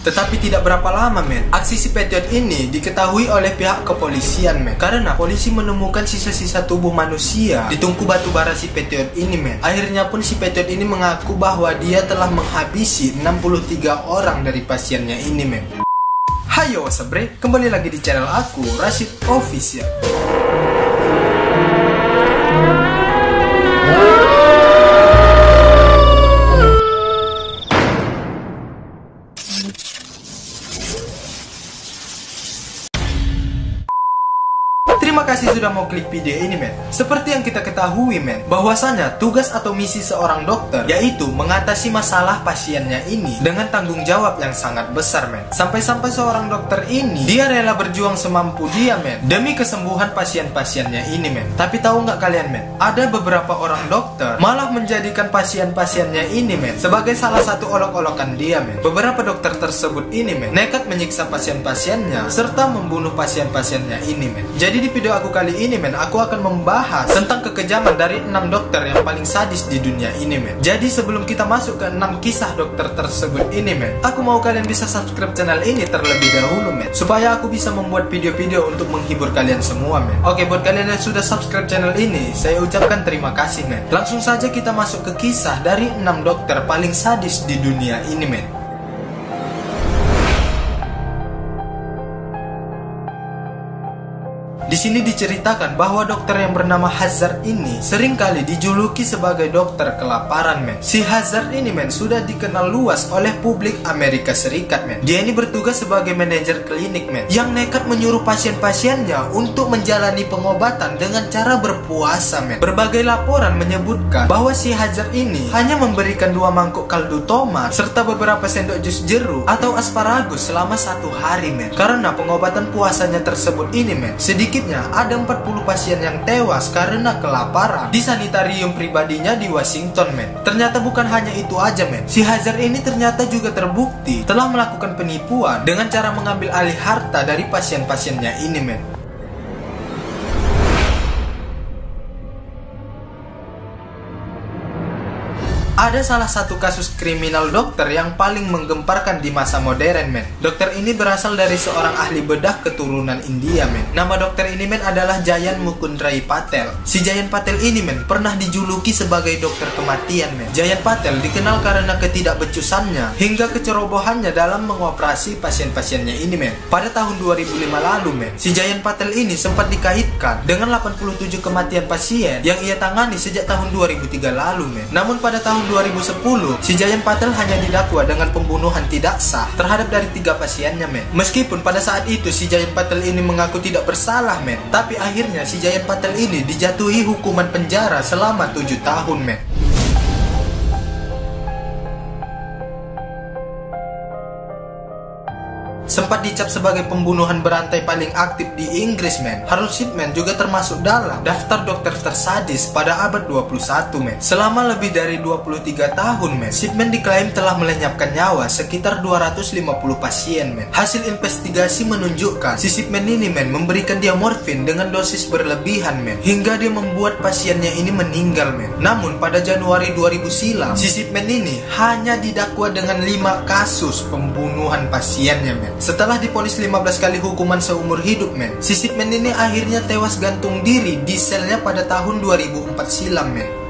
Tetapi tidak berapa lama men, aksi si Patriot ini diketahui oleh pihak kepolisian men. Karena polisi menemukan sisa-sisa tubuh manusia di tungku batu bara si Patriot ini men. Akhirnya pun si Patriot ini mengaku bahwa dia telah menghabisi 63 orang dari pasiennya ini men. Hayo sabre, kembali lagi di channel aku, Rashid Official. Terima kasih sudah mau klik video ini men. Seperti yang kita ketahui men, bahwasanya tugas atau misi seorang dokter yaitu mengatasi masalah pasiennya ini dengan tanggung jawab yang sangat besar men. Sampai-sampai seorang dokter ini dia rela berjuang semampu dia men demi kesembuhan pasien-pasiennya ini men. Tapi tahu nggak kalian men, ada beberapa orang dokter malah menjadikan pasien-pasiennya ini men sebagai salah satu olok-olokan dia men. Beberapa dokter tersebut ini men nekat menyiksa pasien-pasiennya serta membunuh pasien-pasiennya ini men. Jadi di video aku kali ini men, aku akan membahas tentang kekejaman dari 6 dokter yang paling sadis di dunia ini men. Jadi sebelum kita masuk ke 6 kisah dokter tersebut ini men, aku mau kalian bisa subscribe channel ini terlebih dahulu men, supaya aku bisa membuat video-video untuk menghibur kalian semua men. Oke, buat kalian yang sudah subscribe channel ini, saya ucapkan terima kasih men. Langsung saja kita masuk ke kisah dari 6 dokter paling sadis di dunia ini men. Di sini diceritakan bahwa dokter yang bernama Hazard ini seringkali dijuluki sebagai dokter kelaparan men. Si Hazard ini men sudah dikenal luas oleh publik Amerika Serikat men. Dia ini bertugas sebagai manajer klinik men, yang nekat menyuruh pasien-pasiennya untuk menjalani pengobatan dengan cara berpuasa men. Berbagai laporan menyebutkan bahwa si Hazard ini hanya memberikan 2 mangkuk kaldu tomat serta beberapa sendok jus jeruk atau asparagus selama 1 hari men. Karena pengobatan puasanya tersebut ini men, sedikitnya ada 40 pasien yang tewas karena kelaparan di sanitarium pribadinya di Washington men. Ternyata bukan hanya itu aja men, si Hazard ini ternyata juga terbukti telah melakukan penipuan dengan cara mengambil alih harta dari pasien-pasiennya ini men. Ada salah satu kasus kriminal dokter yang paling menggemparkan di masa modern men. Dokter ini berasal dari seorang ahli bedah keturunan India men. Nama dokter ini men adalah Jayant Mukundrai Patel. Si Jayant Patel ini men pernah dijuluki sebagai dokter kematian men. Jayant Patel dikenal karena ketidakbecusannya hingga kecerobohannya dalam mengoperasi pasien-pasiennya ini men. Pada tahun 2005 lalu men, si Jayant Patel ini sempat dikaitkan dengan 87 kematian pasien yang ia tangani sejak tahun 2003 lalu men. Namun pada tahun 2010, si Jayant Patel hanya didakwa dengan pembunuhan tidak sah terhadap dari 3 pasiennya men. Meskipun pada saat itu si Jayant Patel ini mengaku tidak bersalah men, tapi akhirnya si Jayant Patel ini dijatuhi hukuman penjara selama 7 tahun men. Sempat dicap sebagai pembunuhan berantai paling aktif di Inggris men. Harold Shipman juga termasuk dalam daftar dokter tersadis pada abad 21 men. Selama lebih dari 23 tahun men, Shipman diklaim telah melenyapkan nyawa sekitar 250 pasien men. Hasil investigasi menunjukkan si Shipman ini men memberikan dia morfin dengan dosis berlebihan men, hingga dia membuat pasiennya ini meninggal men. Namun pada Januari 2000 silam, si Shipman ini hanya didakwa dengan 5 kasus pembunuhan pasiennya men. Setelah divonis 15 kali hukuman seumur hidup men, si Shipman ini akhirnya tewas gantung diri di selnya pada tahun 2004 silam men.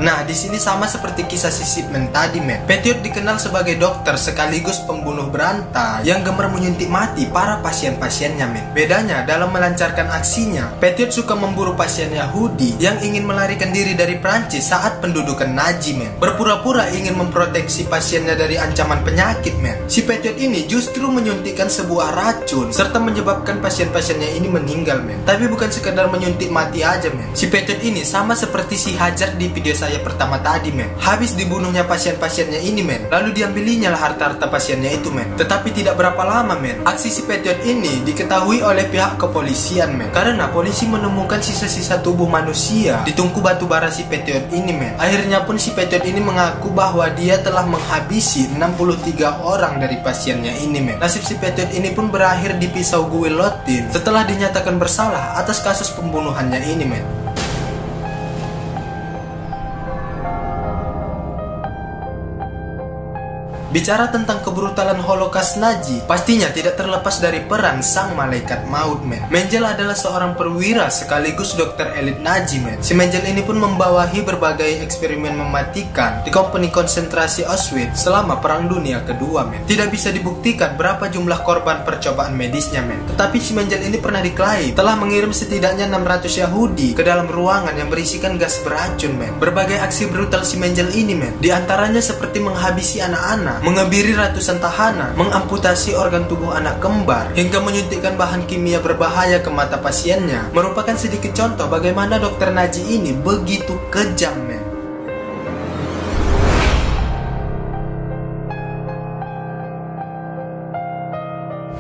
Nah, di sini sama seperti kisah si Shipman tadi men. Patriot dikenal sebagai dokter sekaligus pembunuh berantai yang gemar menyuntik mati para pasien-pasiennya men. Bedanya dalam melancarkan aksinya, Patriot suka memburu pasien Yahudi yang ingin melarikan diri dari Prancis saat pendudukan Nazi men. Berpura-pura ingin memproteksi pasiennya dari ancaman penyakit men. Si Patriot ini justru menyuntikkan sebuah racun serta menyebabkan pasien-pasiennya ini meninggal men. Tapi bukan sekedar menyuntik mati aja men. Si Patriot ini sama seperti si Hazard di video saya pertama tadi men. Habis dibunuhnya pasien-pasiennya ini men, lalu diambilinya lah harta-harta pasiennya itu men. Tetapi tidak berapa lama men, aksi si Patriot ini diketahui oleh pihak kepolisian men. Karena polisi menemukan sisa-sisa tubuh manusia di tungku batu bara si Patriot ini men. Akhirnya pun si Patriot ini mengaku bahwa dia telah menghabisi 63 orang dari pasiennya ini men. Nasib si Patriot ini pun berakhir di pisau guillotine setelah dinyatakan bersalah atas kasus pembunuhannya ini men. Bicara tentang kebrutalan Holocaust Nazi, pastinya tidak terlepas dari peran sang malaikat maut, men. Mengele adalah seorang perwira sekaligus dokter elit Nazi, men. Si Mengele ini pun membawahi berbagai eksperimen mematikan di kompeni konsentrasi Auschwitz selama Perang Dunia Kedua, men. Tidak bisa dibuktikan berapa jumlah korban percobaan medisnya, men. Tetapi si Mengele ini pernah diklaim telah mengirim setidaknya 600 Yahudi ke dalam ruangan yang berisikan gas beracun, men. Berbagai aksi brutal si Mengele ini, men, di antaranya seperti menghabisi anak-anak, mengebiri ratusan tahanan, mengamputasi organ tubuh anak kembar, hingga menyuntikkan bahan kimia berbahaya ke mata pasiennya, merupakan sedikit contoh bagaimana dokter Nazi ini begitu kejam, men.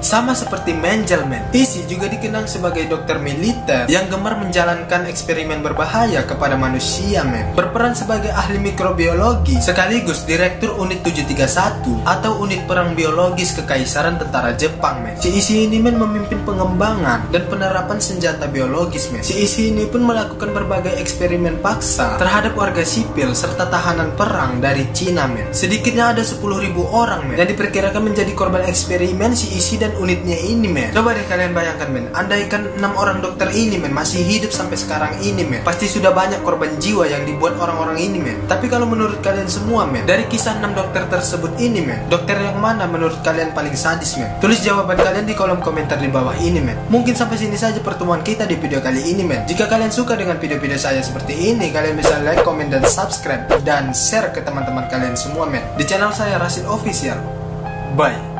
Sama seperti Mengele, men, Isi juga dikenal sebagai dokter militer yang gemar menjalankan eksperimen berbahaya kepada manusia, men. Berperan sebagai ahli mikrobiologi sekaligus direktur unit 731 atau unit perang biologis kekaisaran tentara Jepang, men. Si Isi ini, men, memimpin pengembangan dan penerapan senjata biologis, men. Si Isi ini pun melakukan berbagai eksperimen paksa terhadap warga sipil serta tahanan perang dari Cina, men. Sedikitnya ada 10.000 orang, men, yang diperkirakan menjadi korban eksperimen si Isi dan unitnya ini, men. Coba deh kalian bayangkan, men, andaikan 6 orang dokter ini, men, masih hidup sampai sekarang ini, men, pasti sudah banyak korban jiwa yang dibuat orang-orang ini, men. Tapi kalau menurut kalian semua, men, dari kisah 6 dokter tersebut ini, men, dokter yang mana menurut kalian paling sadis, men? Tulis jawaban kalian di kolom komentar di bawah ini, men. Mungkin sampai sini saja pertemuan kita di video kali ini, men. Jika kalian suka dengan video-video saya seperti ini, kalian bisa like, komen, dan subscribe dan share ke teman-teman kalian semua, men, di channel saya Rashid Official. Bye.